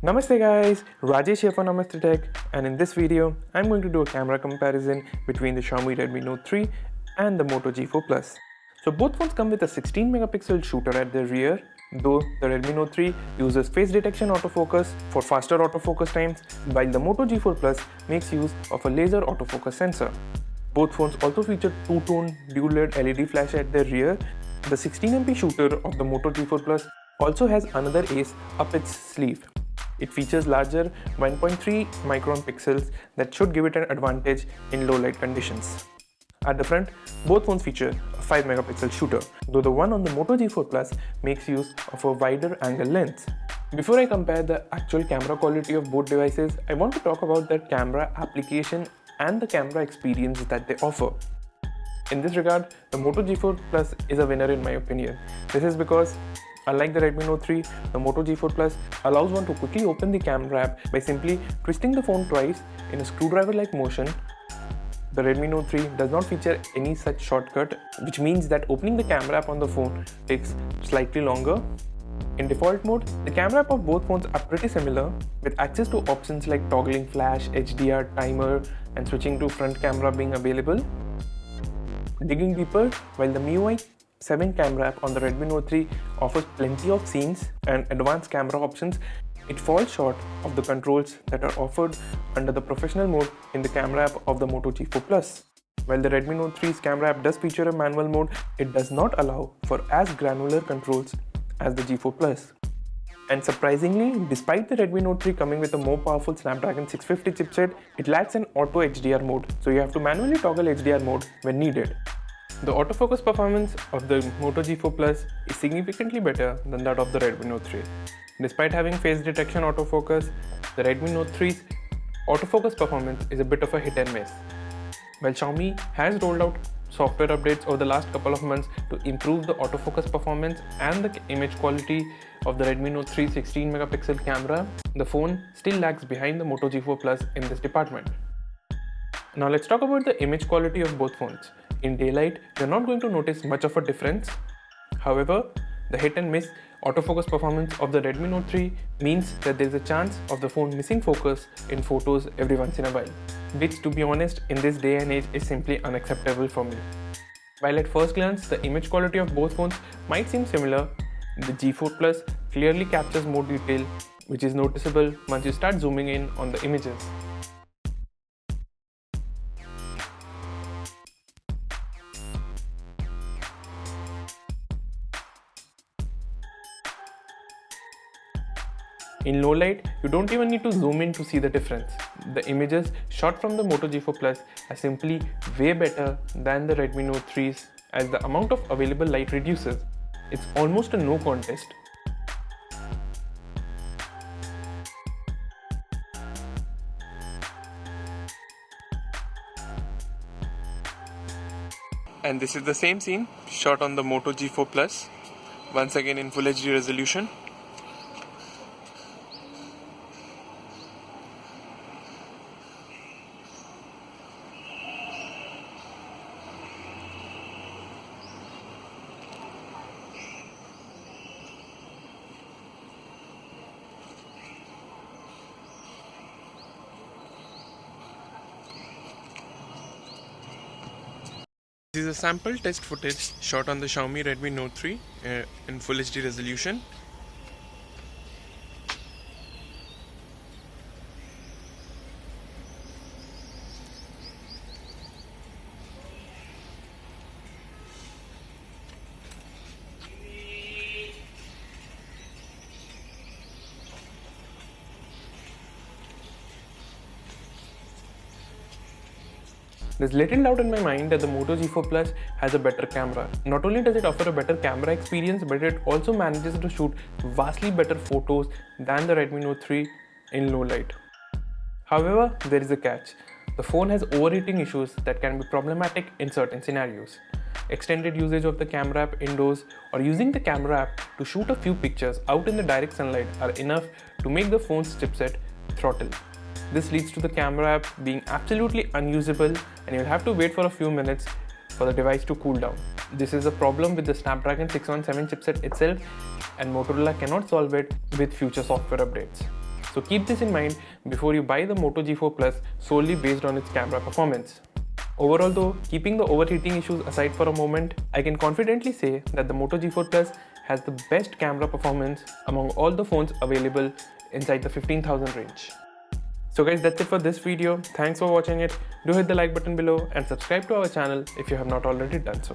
Namaste guys, Rajesh here for Namaste Tech, and in this video I'm going to do a camera comparison between the Xiaomi Redmi Note 3 and the Moto G4 Plus. So both phones come with a 16 megapixel shooter at their rear, though the Redmi Note 3 uses face detection autofocus for faster autofocus times, while the Moto G4 Plus makes use of a laser autofocus sensor. Both phones also feature two-tone dual LED flash at their rear. The 16MP shooter of the Moto G4 Plus also has another ace up its sleeve. It features larger 1.3 micron pixels that should give it an advantage in low light conditions. At the front, both phones feature a 5 megapixel shooter, though the one on the Moto G4 Plus makes use of a wider angle lens. Before I compare the actual camera quality of both devices, I want to talk about the camera application and the camera experience that they offer. In this regard, the Moto G4 Plus is a winner in my opinion. This is because unlike the Redmi Note 3, the Moto G4 Plus allows one to quickly open the camera app by simply twisting the phone twice in a screwdriver-like motion. The Redmi Note 3 does not feature any such shortcut, which means that opening the camera app on the phone takes slightly longer. In default mode, the camera app of both phones are pretty similar, with access to options like toggling flash, HDR, timer, and switching to front camera being available. Digging deeper, while the MIUI 7 camera app on the Redmi Note 3 offers plenty of scenes and advanced camera options, it falls short of the controls that are offered under the professional mode in the camera app of the Moto G4 Plus. While the Redmi Note 3's camera app does feature a manual mode, it does not allow for as granular controls as the G4 Plus. And surprisingly, despite the Redmi Note 3 coming with a more powerful Snapdragon 650 chipset, it lacks an auto HDR mode, so you have to manually toggle HDR mode when needed. The autofocus performance of the Moto G4 Plus is significantly better than that of the Redmi Note 3. Despite having face detection autofocus, the Redmi Note 3's autofocus performance is a bit of a hit and miss. While Xiaomi has rolled out software updates over the last couple of months to improve the autofocus performance and the image quality of the Redmi Note 3 16 megapixel camera, the phone still lags behind the Moto G4 Plus in this department. Now let's talk about the image quality of both phones. In daylight, you're not going to notice much of a difference. However, the hit and miss autofocus performance of the Redmi Note 3 means that there's a chance of the phone missing focus in photos every once in a while, which, to be honest, in this day and age is simply unacceptable for me. While at first glance the image quality of both phones might seem similar, the G4 Plus clearly captures more detail, which is noticeable once you start zooming in on the images. In low light, you don't even need to zoom in to see the difference. The images shot from the Moto G4 Plus are simply way better than the Redmi Note 3's as the amount of available light reduces. It's almost a no contest. And this is the same scene shot on the Moto G4 Plus, once again in Full HD resolution. This is a sample test footage shot on the Xiaomi Redmi Note 3 in Full HD resolution. There's little doubt in my mind that the Moto G4 Plus has a better camera. Not only does it offer a better camera experience, but it also manages to shoot vastly better photos than the Redmi Note 3 in low light. However, there is a catch. The phone has overheating issues that can be problematic in certain scenarios. Extended usage of the camera app indoors or using the camera app to shoot a few pictures out in the direct sunlight are enough to make the phone's chipset throttle. This leads to the camera app being absolutely unusable and you'll have to wait for a few minutes for the device to cool down. This is a problem with the Snapdragon 617 chipset itself, and Motorola cannot solve it with future software updates. So keep this in mind before you buy the Moto G4 Plus solely based on its camera performance. Overall though, keeping the overheating issues aside for a moment, I can confidently say that the Moto G4 Plus has the best camera performance among all the phones available inside the 15,000 range. So guys, that's it for this video. Thanks for watching it. Do hit the like button below and subscribe to our channel if you have not already done so.